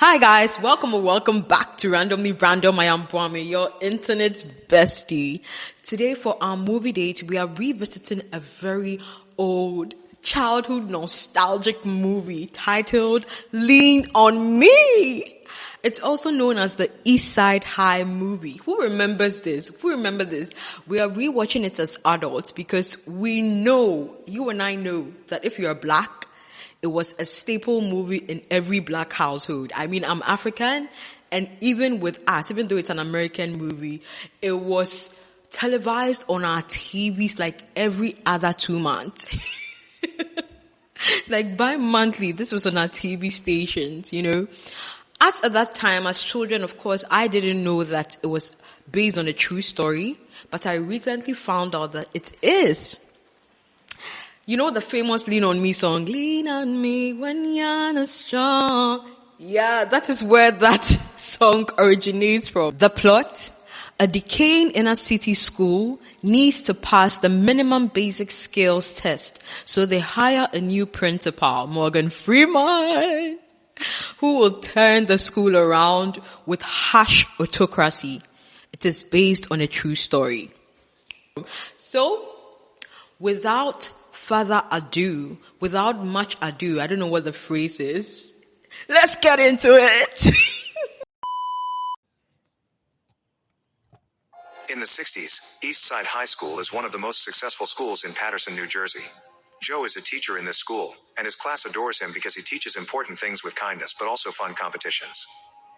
Hi guys, welcome or welcome back to Randomly Random. I am Brahmi, your internet's bestie. Today for our movie date, we are revisiting a very old childhood nostalgic movie titled Lean on Me. It's also known as the Eastside High movie. Who remembers this? We are rewatching it as adults because we know, you and I know, that if you are black, it was a staple movie in every black household. I mean, I'm African, and even with us, even though it's an American movie, it was televised on our TVs like every other 2 months. Like bi-monthly, this was on our TV stations, you know. As at that time, as children, of course, I didn't know that it was based on a true story, but I recently found out that it is. You know the famous Lean on Me song, Lean on me when you're not strong. Yeah, that is where that song originates from. The plot: a decaying inner city school needs to pass the minimum basic skills test, so they hire a new principal, Morgan Freeman, who will turn the school around with harsh autocracy. It is based on a true story. So, without much ado, I don't know what the phrase is. Let's get into it. In the 60s, Eastside High School is one of the most successful schools in Paterson, New Jersey. Joe is a teacher in this school, and his class adores him because he teaches important things with kindness but also fun competitions.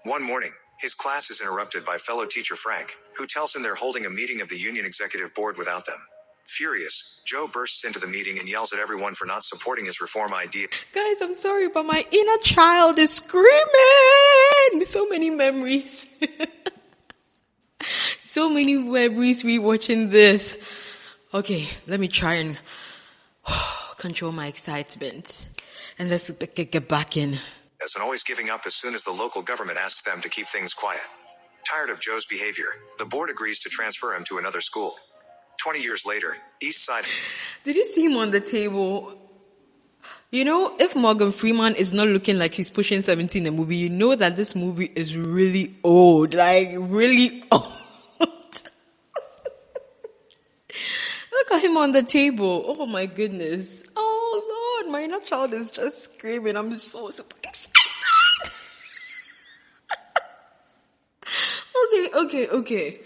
One morning, his class is interrupted by fellow teacher Frank, who tells him they're holding a meeting of the union executive board without them. Furious, Joe bursts into the meeting and yells at everyone for not supporting his reform idea. Guys, I'm sorry, but my inner child is screaming. So many memories. So many memories rewatching this. Okay, let me try and control my excitement. And let's get back in. And always giving up as soon as the local government asks them to keep things quiet. Tired of Joe's behavior, the board agrees to transfer him to another school. 20 years later, Eastside. Did you see him on the table? You know, if Morgan Freeman is not looking like he's pushing 70 in the movie, you know that this movie is really old. Like, really old. Look at him on the table. Oh my goodness. Oh Lord, my inner child is just screaming. I'm so super excited. Okay.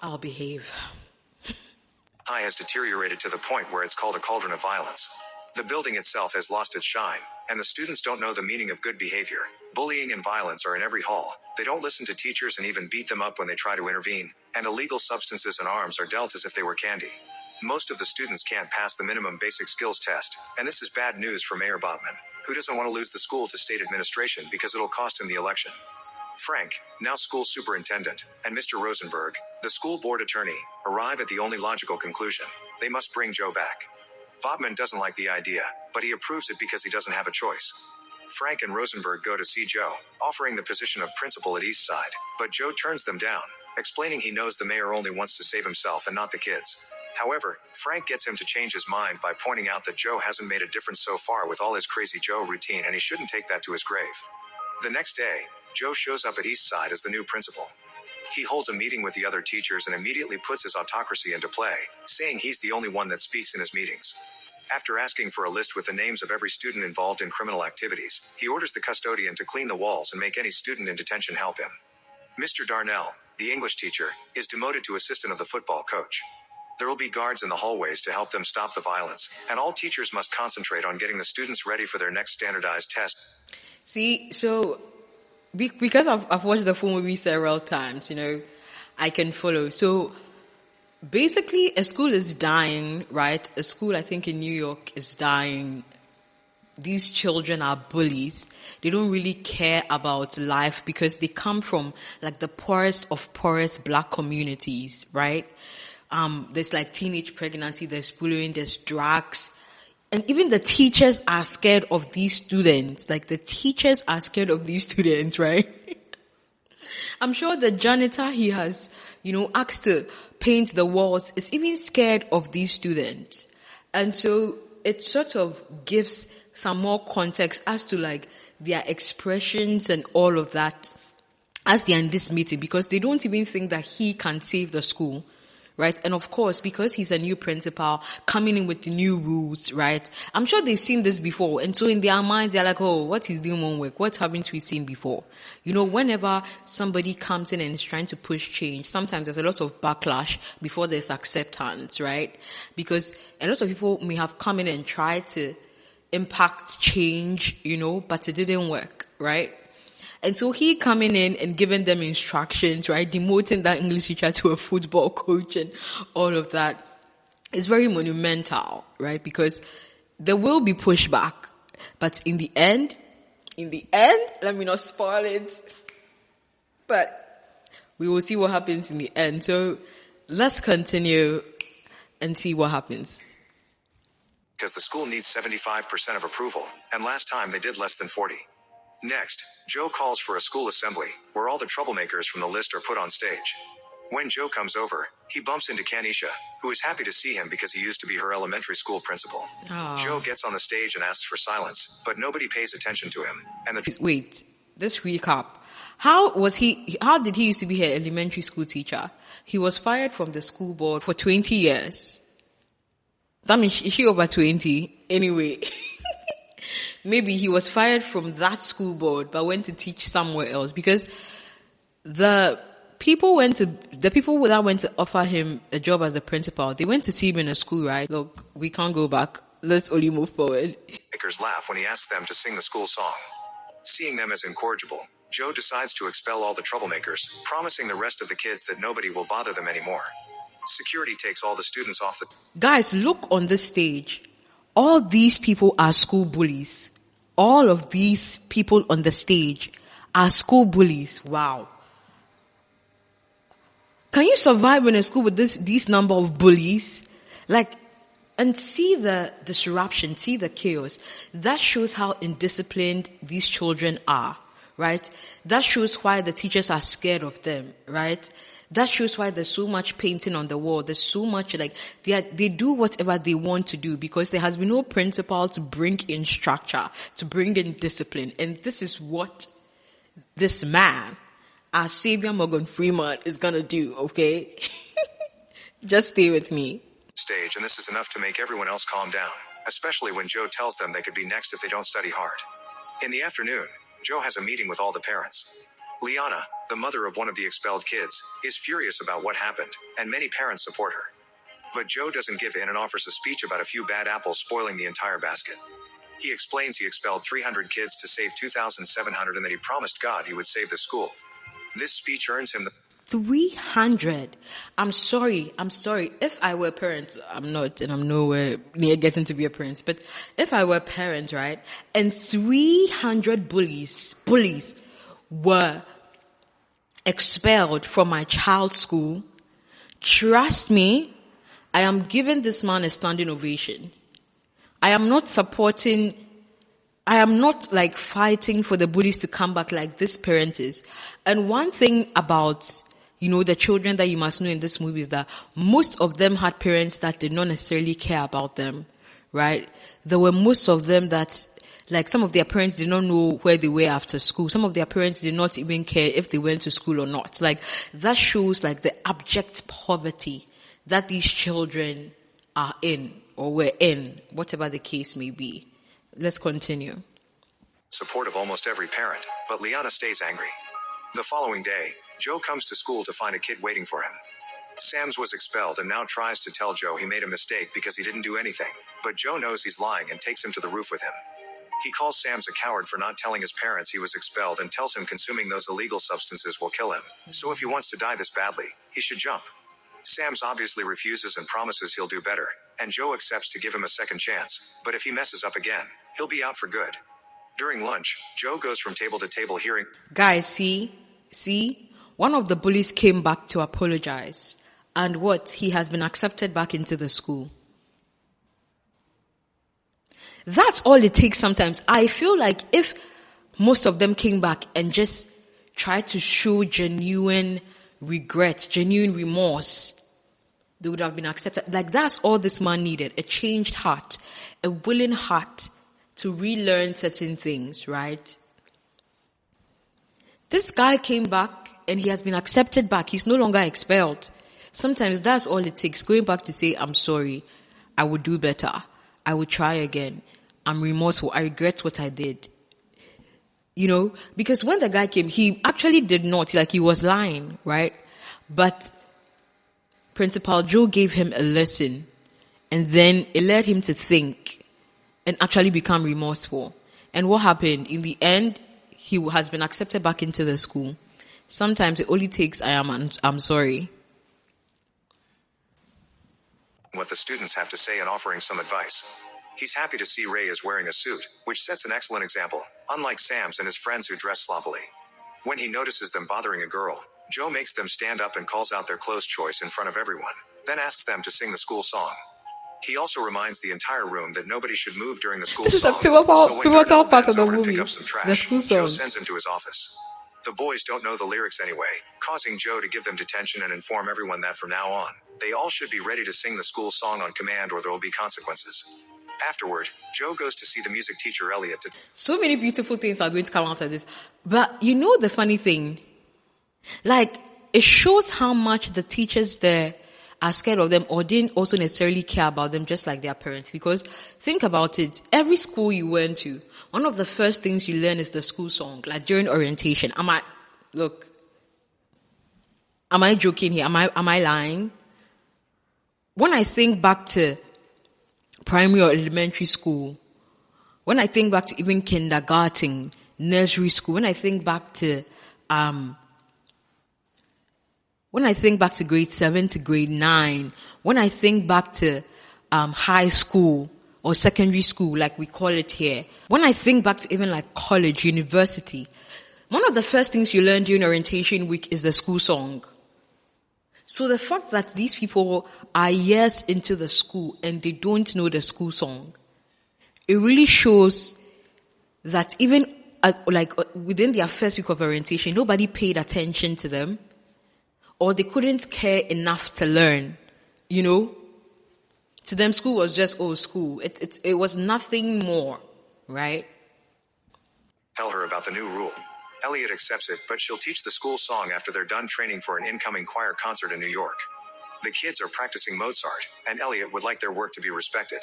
I'll behave. High has deteriorated to the point where it's called a cauldron of violence. The building itself has lost its shine, and the students don't know the meaning of good behavior. Bullying and violence are in every hall. They don't listen to teachers and even beat them up when they try to intervene, and illegal substances and arms are dealt as if they were candy. Most of the students can't pass the minimum basic skills test, and this is bad news for Mayor Bobman, who doesn't want to lose the school to state administration because it'll cost him the election. Frank, now school superintendent, and Mr. Rosenberg, the school board attorney, arrive at the only logical conclusion: they must bring Joe back. Bobman doesn't like the idea, but he approves it because he doesn't have a choice. Frank and Rosenberg go to see Joe, offering the position of principal at Eastside, but Joe turns them down, explaining he knows the mayor only wants to save himself and not the kids. However, Frank gets him to change his mind by pointing out that Joe hasn't made a difference so far with all his crazy Joe routine, and he shouldn't take that to his grave. The next day, Joe shows up at Eastside as the new principal. He holds a meeting with the other teachers and immediately puts his autocracy into play, saying he's the only one that speaks in his meetings. After asking for a list with the names of every student involved in criminal activities, he orders the custodian to clean the walls and make any student in detention help him. Mr. Darnell, the English teacher, is demoted to assistant of the football coach. There will be guards in the hallways to help them stop the violence, and all teachers must concentrate on getting the students ready for their next standardized test. See, so because I've watched the full movie several times, you know, I can follow. So basically, a school is dying, right? A school, I think in New York, is dying. These children are bullies. They don't really care about life because they come from like the poorest of poorest black communities, right? There's like teenage pregnancy, there's bullying, there's drugs. And even the teachers are scared of these students. Like the teachers are scared of these students, right? I'm sure the janitor he has, asked to paint the walls is even scared of these students. And so it sort of gives some more context as to like their expressions and all of that as they are in this meeting, because they don't even think that he can save the school, right? And of course, because he's a new principal coming in with the new rules, right? I'm sure they've seen this before. And so in their minds, they're like, oh, what he's doing won't work. What haven't we seen before? You know, whenever somebody comes in and is trying to push change, sometimes there's a lot of backlash before there's acceptance, right? Because a lot of people may have come in and tried to impact change, you know, but it didn't work, right? And so he coming in and giving them instructions, right? Demoting that English teacher to a football coach and all of that is very monumental, right? Because there will be pushback. But in the end, let me not spoil it, but we will see what happens in the end. So let's continue and see what happens. Because the school needs 75% of approval, and last time they did less than 40. Next, Joe calls for a school assembly, where all the troublemakers from the list are put on stage. When Joe comes over, he bumps into Kanisha, who is happy to see him because he used to be her elementary school principal. Aww. Joe gets on the stage and asks for silence, but nobody pays attention to him. And Wait, this recap. How did he used to be her elementary school teacher? He was fired from the school board for 20 years. That means, is she over 20? Anyway. Maybe he was fired from that school board, but went to teach somewhere else, because the people that went to offer him a job as the principal, they went to see him in a school, right? Look, we can't go back. Let's only move forward. Makers laugh when he asks them to sing the school song. Seeing them as incorrigible, Joe decides to expel all the troublemakers, promising the rest of the kids that nobody will bother them anymore. Security takes all the students off the... Guys, look on this stage. All these people are school bullies. All of these people on the stage are school bullies. Wow. Can you survive in a school with these number of bullies? And see the disruption, see the chaos. That shows how indisciplined these children are, right? That shows why the teachers are scared of them, right? That shows why there's so much painting on the wall. There's so much, they do whatever they want to do, because there has been no principal to bring in structure, to bring in discipline. And this is what this man, our savior Morgan Freeman, is gonna do, okay? Just stay with me. Stage, and this is enough to make everyone else calm down, especially when Joe tells them they could be next if they don't study hard. In the afternoon, Joe has a meeting with all the parents. Liana, the mother of one of the expelled kids, is furious about what happened, and many parents support her. But Joe doesn't give in and offers a speech about a few bad apples spoiling the entire basket. He explains he expelled 300 kids to save 2,700 and that he promised God he would save the school. This speech earns him the... 300. I'm sorry. If I were a parent, I'm not, and I'm nowhere near getting to be a parent, but if I were a parent, right, and 300 bullies were expelled from my child's school, trust me, I am giving this man a standing ovation. I am not fighting for the bullies to come back like this parent is. And one thing about, the children that you must know in this movie is that most of them had parents that did not necessarily care about them, right? There were most of them that, some of their parents did not know where they were after school. Some of their parents did not even care if they went to school or not. That shows the abject poverty that these children are in or were in, whatever the case may be. Let's continue. Support of almost every parent, but Liana stays angry. The following day, Joe comes to school to find a kid waiting for him. Sams was expelled and now tries to tell Joe he made a mistake because he didn't do anything, but Joe knows he's lying and takes him to the roof with him. He calls Sams a coward for not telling his parents he was expelled and tells him consuming those illegal substances will kill him. So if he wants to die this badly, he should jump. Sams obviously refuses and promises he'll do better, and Joe accepts to give him a second chance, but if he messes up again, he'll be out for good. During lunch, Joe goes from table to table hearing... Guys, see? One of the bullies came back to apologize. And what? He has been accepted back into the school. That's all it takes sometimes. I feel like if most of them came back and just tried to show genuine regret, genuine remorse, they would have been accepted. That's all this man needed. A changed heart, a willing heart to relearn certain things, right? This guy came back and he has been accepted back. He's no longer expelled. Sometimes that's all it takes. Going back to say, I'm sorry. I would do better. I would try again. I'm remorseful. I regret what I did. You know, because when the guy came, he actually did not, like he was lying, right? But Principal Joe gave him a lesson, and then it led him to think and actually become remorseful. And what happened? In the end, he has been accepted back into the school. Sometimes it only takes, I'm sorry. What the students have to say and offering some advice. He's happy to see Ray is wearing a suit, which sets an excellent example, unlike Sam's and his friends who dress sloppily. When he notices them bothering a girl, Joe makes them stand up and calls out their clothes choice in front of everyone, then asks them to sing the school song. He also reminds the entire room that nobody should move during the school song. This is a pivotal part of the movie. Pick up some trash, The school song. Joe sends him to his office. The boys don't know the lyrics anyway, causing Joe to give them detention and inform everyone that from now on, they all should be ready to sing the school song on command or there will be consequences. Afterward, Joe goes to see the music teacher Elliot. So many beautiful things are going to come out of this. But you know the funny thing? Like, it shows how much the teachers there are scared of them or didn't also necessarily care about them just like their parents. Because think about it. Every school you went to, one of the first things you learn is the school song. Like during orientation. Am I joking here? Am I lying? When I think back to primary or elementary school, when I think back to even kindergarten, nursery school, when I think back to grade 7 to grade 9, when I think back to high school or secondary school, like we call it here, when I think back to even like college, university, one of the first things you learn during orientation week is the school song. So the fact that these people are years into the school and they don't know the school song, it really shows that even within their first week of orientation, nobody paid attention to them or they couldn't care enough to learn, you know. To them, school was just, school. It was nothing more, right? Tell her about the new rule. Elliot accepts it, but she'll teach the school song after they're done training for an incoming choir concert in New York. The kids are practicing Mozart, and Elliot would like their work to be respected.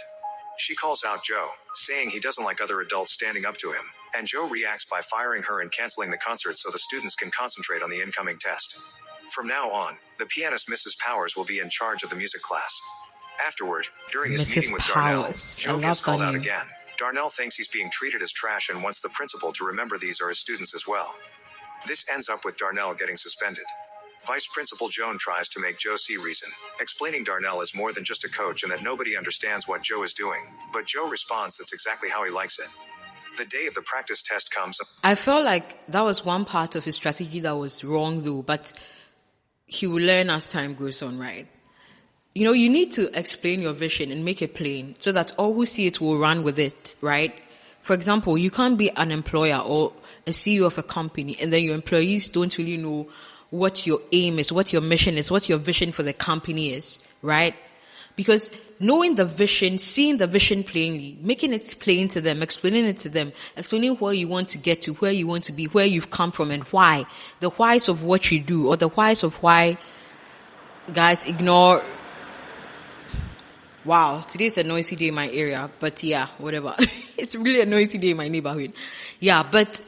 She calls out Joe, saying he doesn't like other adults standing up to him, and Joe reacts by firing her and canceling the concert so the students can concentrate on the incoming test. From now on, the pianist Mrs. Powers will be in charge of the music class. Afterward, during his Mrs. meeting with Darnell, Powers. Joe I gets love called that out name. again. Darnell thinks he's being treated as trash and wants the principal to remember these are his students as well. This ends up with Darnell getting suspended. Vice Principal Joan tries to make Joe see reason, explaining Darnell is more than just a coach and that nobody understands what Joe is doing, but Joe responds that's exactly how he likes it. The day of the practice test comes. I felt like that was one part of his strategy that was wrong though, but he will learn as time goes on, right? You know, you need to explain your vision and make it plain so that all who see it will run with it, right? For example, you can't be an employer or a CEO of a company and then your employees don't really know what your aim is, what your mission is, what your vision for the company is, right? Because knowing the vision, seeing the vision plainly, making it plain to them, explaining it to them, explaining where you want to get to, where you want to be, where you've come from and why, the whys of what you do or the whys of why guys ignore. Wow, today's a noisy day in my area, but yeah, whatever. It's really a noisy day in my neighborhood. Yeah, but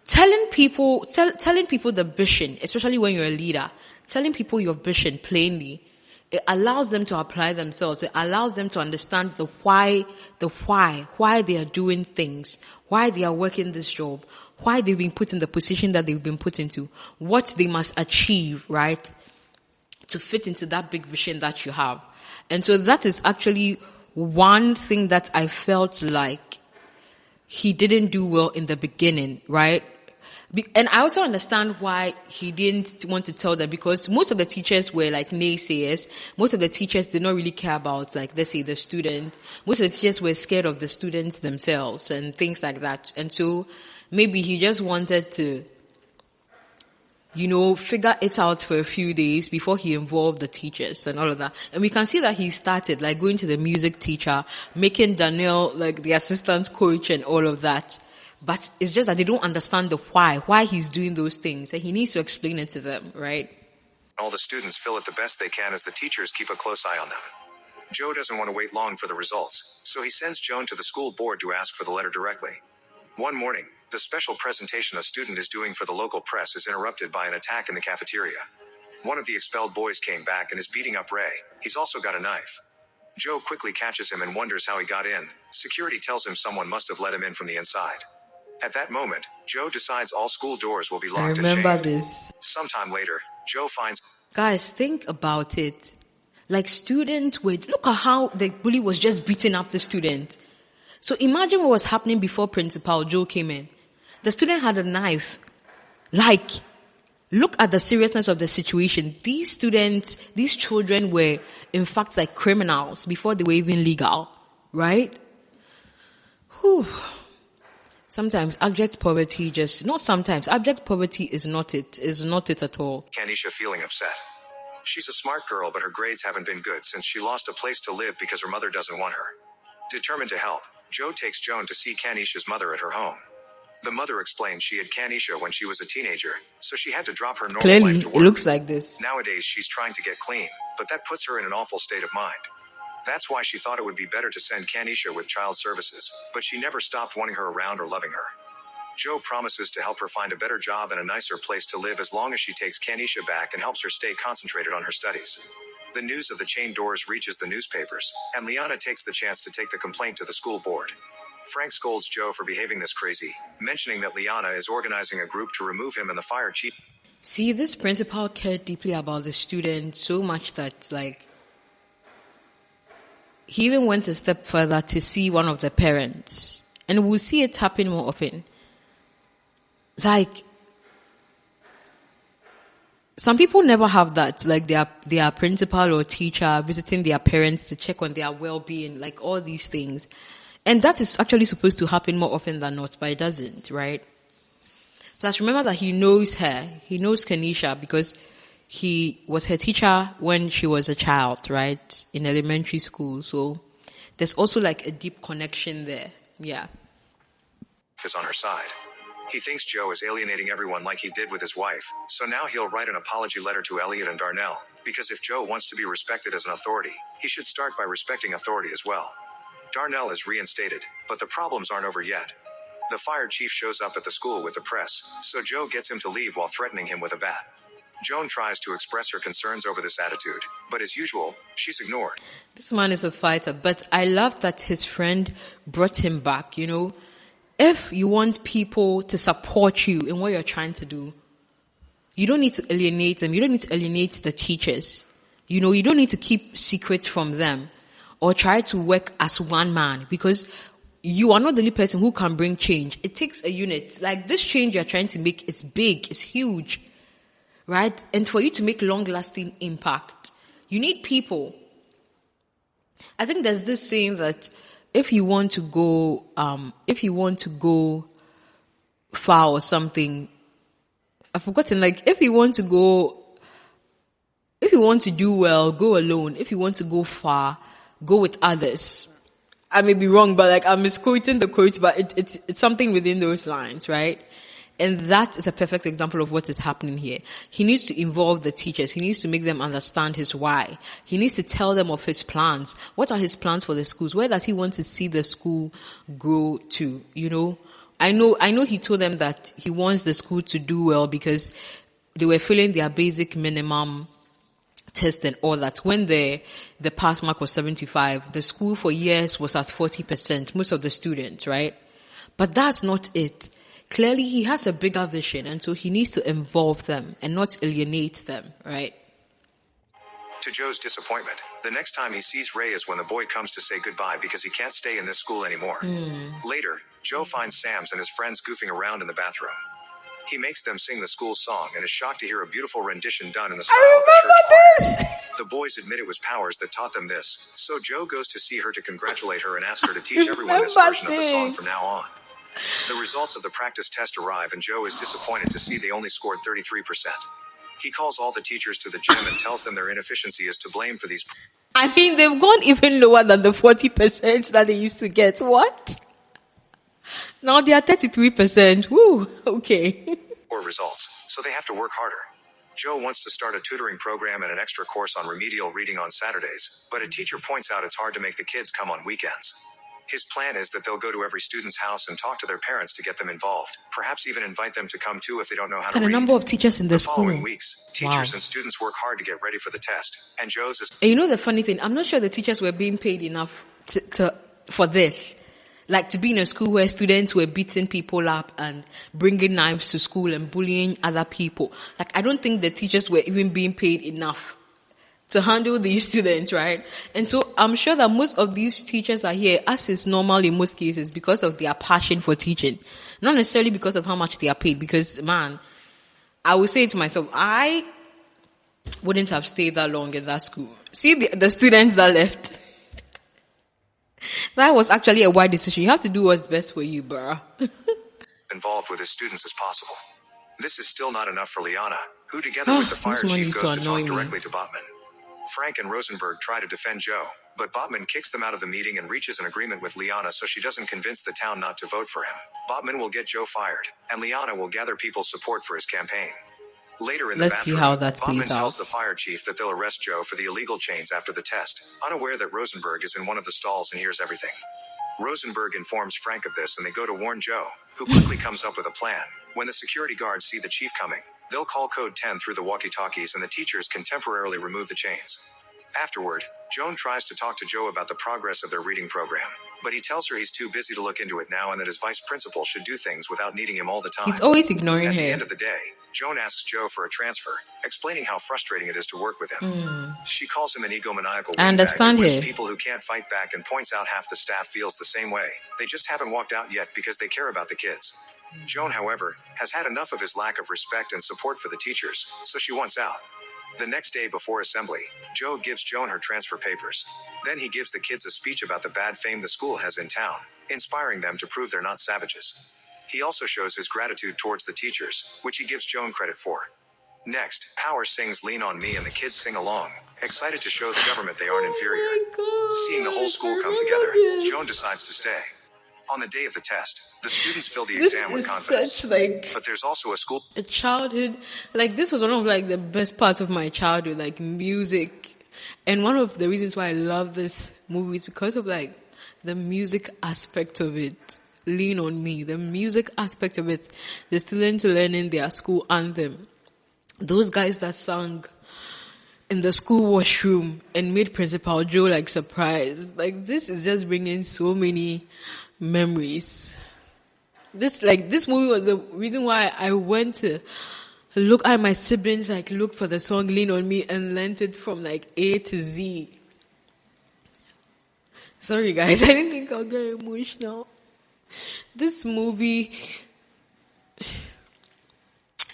telling people the vision, especially when you're a leader, telling people your vision plainly, it allows them to apply themselves. It allows them to understand the why they are doing things, why they are working this job, why they've been put in the position that they've been put into, what they must achieve, right, to fit into that big vision that you have. And so that is actually one thing that I felt like he didn't do well in the beginning, right? And I also understand why he didn't want to tell them, because most of the teachers were like naysayers. Most of the teachers did not really care about, like, let's say the student. Most of the teachers were scared of the students themselves and things like that. And so maybe he just wanted to, you know, figure it out for a few days before he involved the teachers and all of that. And we can see that he started, like, going to the music teacher, making Danielle, like, the assistant coach and all of that. But it's just that they don't understand the why he's doing those things. And he needs to explain it to them, right? All the students fill it the best they can as the teachers keep a close eye on them. Joe doesn't want to wait long for the results, so he sends Joan to the school board to ask for the letter directly. One morning, the special presentation a student is doing for the local press is interrupted by an attack in the cafeteria. One of the expelled boys came back and is beating up Ray. He's also got a knife. Joe quickly catches him and wonders how he got in. Security tells him someone must have let him in from the inside. At that moment, Joe decides all school doors will be locked and chained. I remember this. Sometime later, Joe finds... Guys, think about it. Like students look at how the bully was just beating up the student. So imagine what was happening before Principal Joe came in. The student had a knife. Like, look at the seriousness of the situation. These children were in fact like criminals before they were even legal. Right? Whew. Sometimes abject poverty is not it at all. Kanisha feeling upset. She's a smart girl, but her grades haven't been good since she lost a place to live because her mother doesn't want her. Determined to help, Joe takes Joan to see Kanisha's mother at her home. The mother explains she had Kanisha when she was a teenager, so she had to drop her normal life to work. It looks like this. Nowadays, she's trying to get clean, but that puts her in an awful state of mind. That's why she thought it would be better to send Kanisha with child services, but she never stopped wanting her around or loving her. Joe promises to help her find a better job and a nicer place to live as long as she takes Kanisha back and helps her stay concentrated on her studies. The news of the chained doors reaches the newspapers, and Liana takes the chance to take the complaint to the school board. Frank scolds Joe for behaving this crazy, mentioning that Liana is organizing a group to remove him and the fire chief. See, this principal cared deeply about the student so much that, like, he even went a step further to see one of the parents. And we'll see it happen more often. Like, some people never have that, like their principal or teacher visiting their parents to check on their well-being, like all these things. And that is actually supposed to happen more often than not, but it doesn't, right? Plus, remember that he knows her. He knows Kanisha because he was her teacher when she was a child, right? In elementary school. So there's also like a deep connection there. Yeah. Is on her side. He thinks Joe is alienating everyone like he did with his wife, so now he'll write an apology letter to Elliot and Darnell, because if Joe wants to be respected as an authority, he should start by respecting authority as well. Darnell is reinstated, but the problems aren't over yet. The fire chief shows up at the school with the press, so Joe gets him to leave while threatening him with a bat. Joan tries to express her concerns over this attitude, but as usual, she's ignored. This man is a fighter, but I love that his friend brought him back, you know. If you want people to support you in what you're trying to do, you don't need to alienate them. You don't need to alienate the teachers. You know, you don't need to keep secrets from them or try to work as one man because you are not the only person who can bring change. It takes a unit. Like this change you're trying to make is big, it's huge, right? And for you to make long-lasting impact, you need people. I think there's this saying that if you want to go far or something, I've forgotten, like if you want to do well, go alone. If you want to go far, go with others. I may be wrong, but like I'm misquoting the quote, but it's something within those lines, right? And that is a perfect example of what is happening here. He needs to involve the teachers. He needs to make them understand his why. He needs to tell them of his plans. What are his plans for the schools? Where does he want to see the school grow to? You know, I know he told them that he wants the school to do well because they were failing their basic minimum test and all that. When the pass mark was 75, the school for years was at 40%, most of the students, right? But that's not it. Clearly, he has a bigger vision, and so he needs to involve them and not alienate them, right? To Joe's disappointment, the next time he sees Ray is when the boy comes to say goodbye because he can't stay in this school anymore. Later, Joe finds Sam's and his friends goofing around in the bathroom. He makes them sing the school song and is shocked to hear a beautiful rendition done in the style of the church choir. The boys admit it was Powers that taught them this, so Joe goes to see her to congratulate her and ask her to teach everyone this version of the song from now on. The results of the practice test arrive and Joe is disappointed to see they only scored 33%. He calls all the teachers to the gym and tells them their inefficiency is to blame for these. I mean, they've gone even lower than the 40% that they used to get. What? Now they are 33%. Woo, okay. Or results, so they have to work harder. Joe wants to start a tutoring program and an extra course on remedial reading on Saturdays, but a teacher points out it's hard to make the kids come on weekends. His plan is that they'll go to every student's house and talk to their parents to get them involved, perhaps even invite them to come too if they don't know how to And read. a number of teachers in the school. Following weeks, teachers Wow. and students work hard to get ready for the test, and Joe's is And you know the funny thing, I'm not sure the teachers were being paid enough for this. Like to be in a school where students were beating people up and bringing knives to school and bullying other people. Like I don't think the teachers were even being paid enough to handle these students, right? And so I'm sure that most of these teachers are here, as is normal in most cases, because of their passion for teaching. Not necessarily because of how much they are paid, because man, I would say to myself, I wouldn't have stayed that long in that school. See the students that left. That was actually a wise decision. You have to do what's best for you, bruh. involved with his students as possible. This is still not enough for Liana, who together with the fire this one chief used goes to to talk annoy me. directly to Botman. Frank and Rosenberg try to defend Joe, but Botman kicks them out of the meeting and reaches an agreement with Liana so she doesn't convince the town not to vote for him. Botman will get Joe fired, and Liana will gather people's support for his campaign. Later in the Let's see bathroom, how that Botman plays tells out. the fire chief that they'll arrest Joe for the illegal chains after the test, unaware that Rosenberg is in one of the stalls and hears everything. Rosenberg informs Frank of this and they go to warn Joe, who quickly comes up with a plan. When the security guards see the chief coming, they'll call code 10 through the walkie-talkies and the teachers can temporarily remove the chains. Afterward, Joan tries to talk to Joe about the progress of their reading program, but he tells her he's too busy to look into it now and that his vice principal should do things without needing him all the time. He's always ignoring At the her. end of the day, Joan asks Joe for a transfer, explaining how frustrating it is to work with him. She calls him an egomaniacal I understand windbag who her. whips people who can't fight back and points out half the staff feels the same way. They just haven't walked out yet because they care about the kids. Joan, however, has had enough of his lack of respect and support for the teachers, so she wants out. The next day before assembly, Joe gives Joan her transfer papers. Then he gives the kids a speech about the bad fame the school has in town, inspiring them to prove they're not savages. He also shows his gratitude towards the teachers, which he gives Joan credit for. Next, Power sings Lean on Me and the kids sing along, excited to show the government they aren't inferior. Seeing the whole school come together, Joan decides to stay. On the day of the test, the students fill the This exam with is confidence. such like But there's also a school a childhood, like this was one of like the best parts of my childhood, like music. And one of the reasons why I love this movie is because of like the music aspect of it. Lean on Me, the music aspect of it. The students learning their school anthem. Those guys that sang in the school washroom and made Principal Joe like surprised. Like this is just bringing so many memories. This movie was the reason why I went to look at my siblings, like look for the song Lean on Me and learned it from like A to Z. Sorry guys, I didn't think I'll get emotional. This movie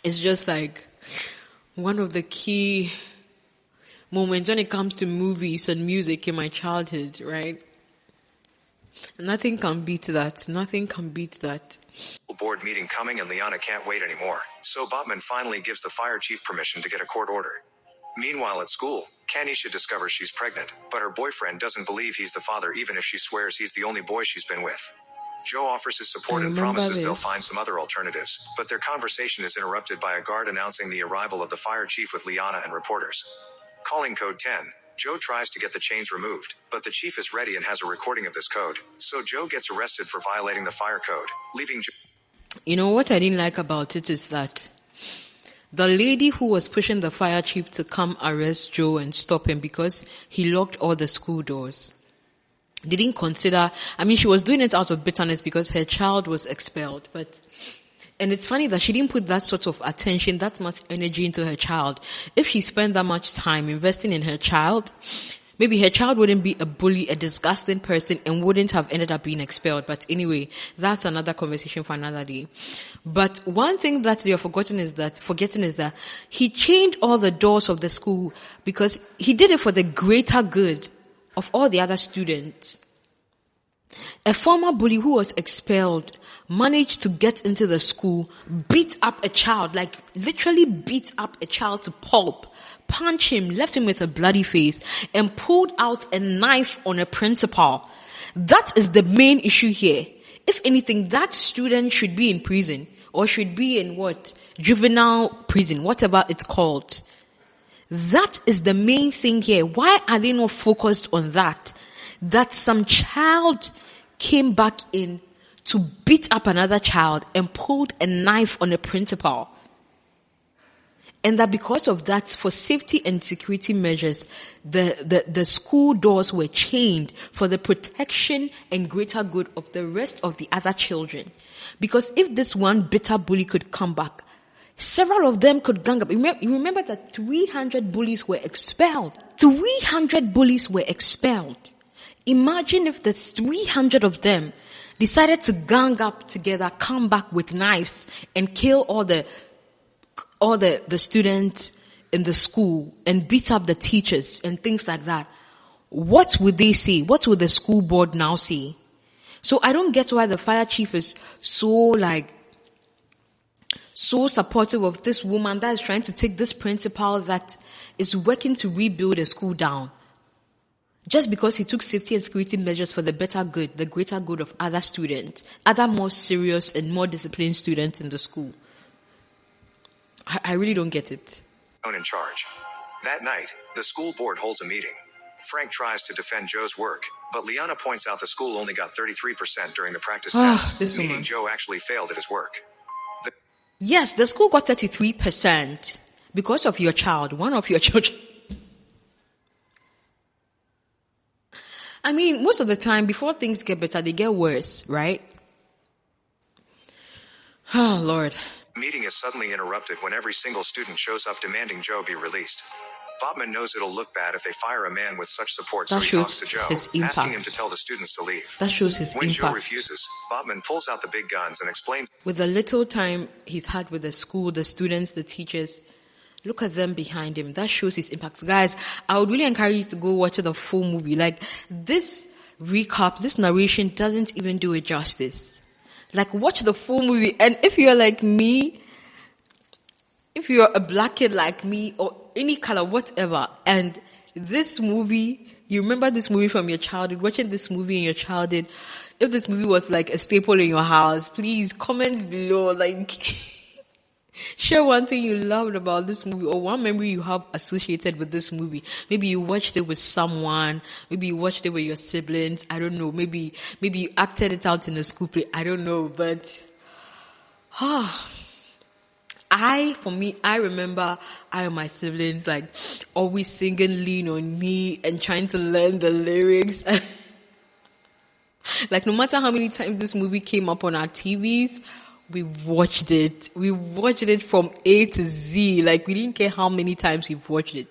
is just like one of the key moments when it comes to movies and music in my childhood, right? Nothing can beat that. Nothing can beat that. board meeting coming and Liana can't wait anymore, so Botman finally gives the fire chief permission to get a court order. Meanwhile at school, Kanisha discovers she's pregnant, but her boyfriend doesn't believe he's the father even if she swears he's the only boy she's been with. Joe offers his support and promises they'll find some other alternatives, but their conversation is interrupted by a guard announcing the arrival of the fire chief with Liana and reporters. Calling code 10, Joe tries to get the chains removed, but the chief is ready and has a recording of this code, so Joe gets arrested for violating the fire code, leaving Joe. You know what I didn't like about it is that the lady who was pushing the fire chief to come arrest Joe and stop him because he locked all the school doors didn't consider, she was doing it out of bitterness because her child was expelled, and it's funny that she didn't put that sort of attention, that much energy into her child. If she spent that much time investing in her child, maybe her child wouldn't be a bully, a disgusting person, and wouldn't have ended up being expelled. But anyway, that's another conversation for another day. But one thing that you're forgetting is that he chained all the doors of the school because he did it for the greater good of all the other students. A former bully who was expelled managed to get into the school, beat up a child, like literally beat up a child to pulp, punch him, left him with a bloody face, and pulled out a knife on a principal. That is the main issue here. If anything, that student should be in prison or should be in juvenile prison, whatever it's called. That is the main thing here. Why are they not focused on that? That some child came back in to beat up another child and pulled a knife on a principal. And that because of that, for safety and security measures, the school doors were chained for the protection and greater good of the rest of the other children. Because if this one bitter bully could come back, several of them could gang up. You remember that 300 bullies were expelled. 300 bullies were expelled. Imagine if the 300 of them decided to gang up together, come back with knives, and kill all the students in the school and beat up the teachers and things like that. What would they say? What would the school board now say? So I don't get why the fire chief is so supportive of this woman that is trying to take this principal that is working to rebuild a school down. Just because he took safety and security measures for the better good, the greater good of other students, other more serious and more disciplined students in the school. I really don't get it. In charge. That night, the school board holds a meeting. Frank tries to defend Joe's work, but Liana points out the school only got 33% during the practice test, meaning Joe actually failed at his work. Yes, the school got 33% because of your child, one of your children. I mean, most of the time, before things get better, they get worse, right? Oh, Lord. Meeting is suddenly interrupted when every single student shows up demanding Joe be released. Bobman knows it'll look bad if they fire a man with such support, so he talks to Joe, asking him to tell the students to leave. That shows his when impact. Joe refuses, Bobman pulls out the big guns and explains. With the little time he's had with the school, the students, the teachers, look at them behind him. That shows his impact. Guys, I would really encourage you to go watch the full movie. Like, this recap, this narration doesn't even do it justice. Like, watch the full movie. And if you're like me, if you're a black kid like me, or any color, whatever, and this movie, you remember this movie from your childhood, watching this movie in your childhood, if this movie was like a staple in your house, please comment below, like, share one thing you loved about this movie or one memory you have associated with this movie. Maybe you watched it with someone, maybe you watched it with your siblings, I don't know, maybe you acted it out in a school play, I don't know, but, I remember I and my siblings like always singing Lean on Me and trying to learn the lyrics. Like, no matter how many times this movie came up on our TVs, we watched it. We watched it from A to Z. Like, we didn't care how many times we've watched it.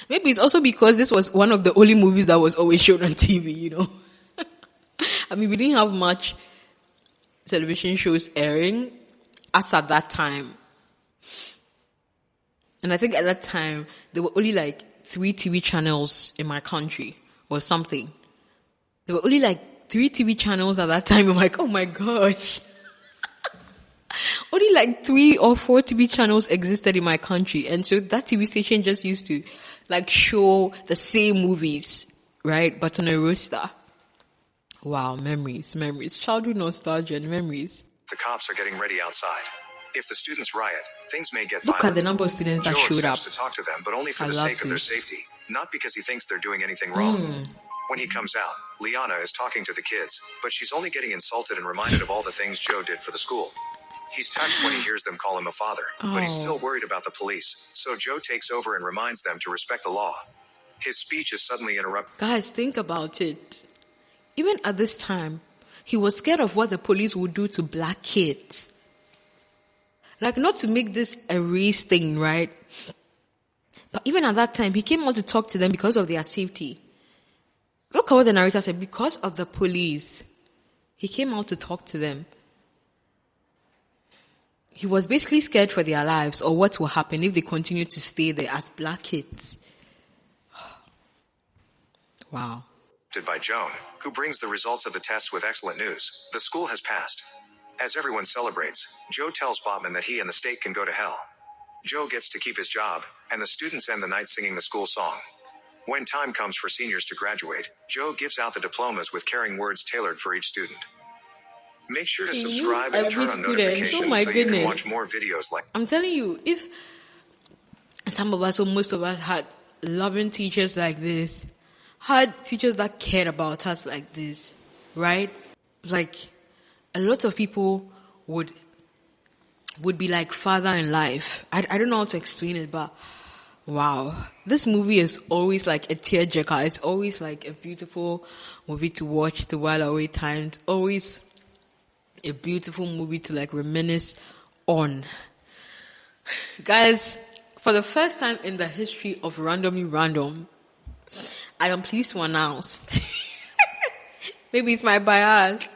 Maybe it's also because this was one of the only movies that was always shown on TV, you know. I mean, we didn't have much television shows airing as at that time. And I think at that time, there were only like 3 TV channels in my country or something. There were only like 3 TV channels at that time. I'm like, oh my gosh. Only like 3 or 4 TV channels existed in my country. And so that TV station just used to like show the same movies, right? But on a roster. Wow, memories. Childhood nostalgia and memories. The cops are getting ready outside. If the students riot, things may get Look violent. at the number of students that Joe showed up. accepts to talk to them, but only for the sake of their safety, not because he thinks they're doing anything wrong. When he comes out, Liana is talking to the kids, but she's only getting insulted and reminded of all the things Joe did for the school. He's touched when he hears them call him a father, but he's still worried about the police, so Joe takes over and reminds them to respect the law. His speech is suddenly interrupted. Guys, think about it. Even at this time, he was scared of what the police would do to black kids. Like, not to make this a race thing, right? But even at that time, he came out to talk to them because of their safety. Look at what the narrator said. Because of the police, he came out to talk to them. He was basically scared for their lives or what will happen if they continue to stay there as black kids. Wow. By Joan, who brings the results of the tests with excellent news. The school has passed. As everyone celebrates, Joe tells Bobman that he and the state can go to hell. Joe gets to keep his job, and the students end the night singing the school song. When time comes for seniors to graduate, Joe gives out the diplomas with caring words tailored for each student. Make sure to You, subscribe and turn every on student. notifications Oh my so you can goodness. watch more videos like. I'm telling you, if some of us or most of us had loving teachers like this, had teachers that cared about us like this, right? Like, a lot of people would be like father in life. I don't know how to explain it, but wow. This movie is always like a tearjerker. It's always like a beautiful movie to watch to while away time. It's always a beautiful movie to like reminisce on. Guys, for the first time in the history of Randomly Random, I am pleased to announce, maybe it's my bias,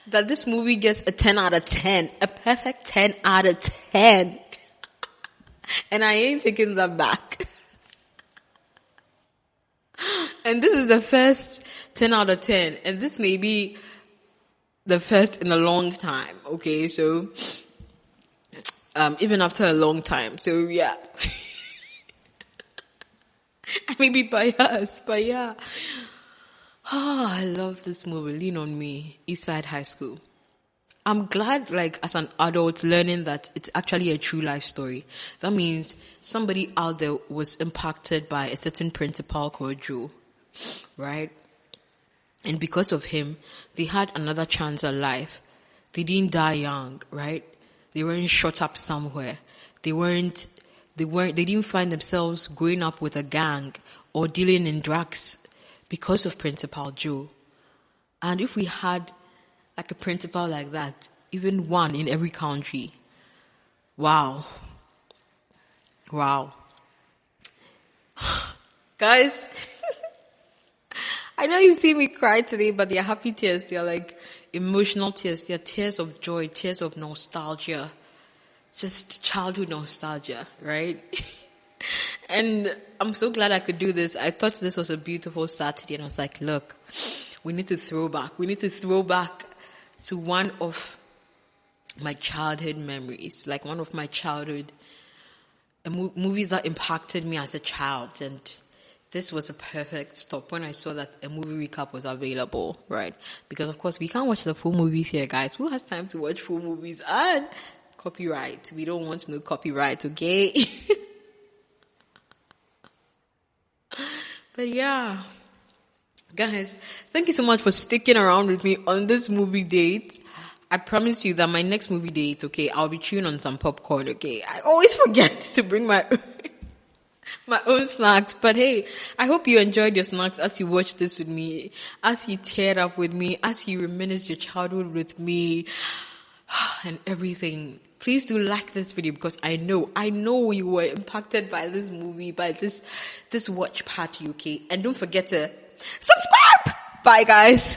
that this movie gets a 10 out of 10. A perfect 10 out of 10. And I ain't taking that back. And this is the first 10 out of 10. And this may be the first in a long time. Okay, so even after a long time. So yeah. I may be biased, but yeah. Oh, I love this movie, Lean on Me, Eastside High School. I'm glad, like, as an adult, learning that it's actually a true life story. That means somebody out there was impacted by a certain principal called Joe, right? And because of him, they had another chance at life. They didn't die young, right? They weren't shot up somewhere. They didn't find themselves growing up with a gang or dealing in drugs because of Principal Joe. And if we had like a principal like that, even one in every country, wow. Guys, I know you see me cry today, but they're happy tears. They're like emotional tears. They're tears of joy, tears of nostalgia. Just childhood nostalgia, right? And I'm so glad I could do this. I thought this was a beautiful Saturday, and I was like, look, we need to throw back. We need to throw back to one of my childhood memories, like one of my childhood movies that impacted me as a child. And this was a perfect stop when I saw that a movie recap was available, right? Because, of course, we can't watch the full movies here, guys. Who has time to watch full movies? And copyright. We don't want no copyright, okay? But yeah, guys, thank you so much for sticking around with me on this movie date. I promise you that my next movie date, okay, I'll be chewing on some popcorn, okay? I always forget to bring my own snacks. But hey, I hope you enjoyed your snacks as you watched this with me, as you teared up with me, as you reminisced your childhood with me, and everything. Please do like this video because I know you were impacted by this movie, by this watch party, okay? And don't forget to subscribe. Bye, guys.